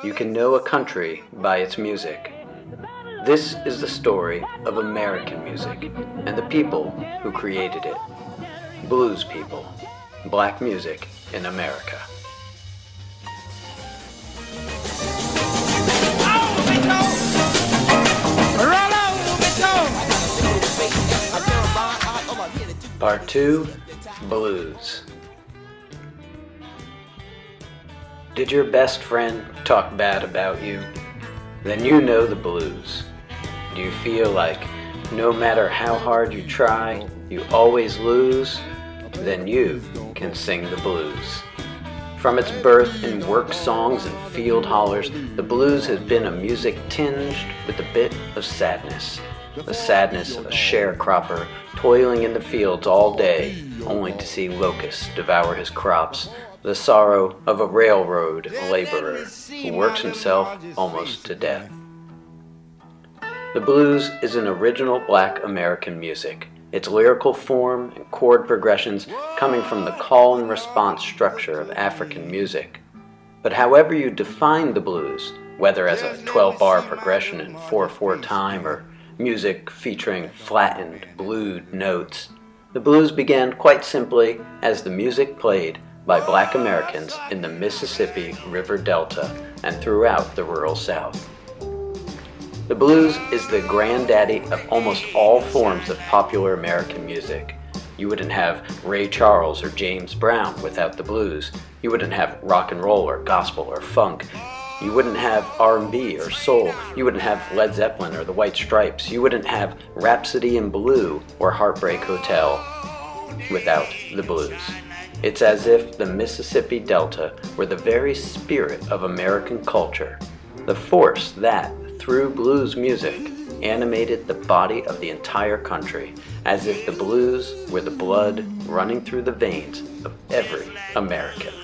You can know a country by its music. This is the story of American music and the people who created it. Blues people. Black music in America. Part 2, Blues. Did your best friend talk bad about you? Then you know the blues. Do you feel like no matter how hard you try, you always lose? Then you can sing the blues. From its birth in work songs and field hollers, the blues has been a music tinged with a bit of sadness. The sadness of a sharecropper toiling in the fields all day, only to see locusts devour his crops. The sorrow of a railroad laborer who works himself almost to death. The blues is an original Black American music, its lyrical form and chord progressions coming from the call and response structure of African music. But however you define the blues, whether as a 12-bar progression in 4/4 time or music featuring flattened, blued notes, the blues began quite simply as the music played by Black Americans in the Mississippi River Delta and throughout the rural South. The blues is the granddaddy of almost all forms of popular American music. You wouldn't have Ray Charles or James Brown without the blues. You wouldn't have rock and roll or gospel or funk. You wouldn't have R&B or soul. You wouldn't have Led Zeppelin or the White Stripes. You wouldn't have Rhapsody in Blue or Heartbreak Hotel without the blues. It's as if the Mississippi Delta were the very spirit of American culture, the force that, through blues music, animated the body of the entire country, as if the blues were the blood running through the veins of every American.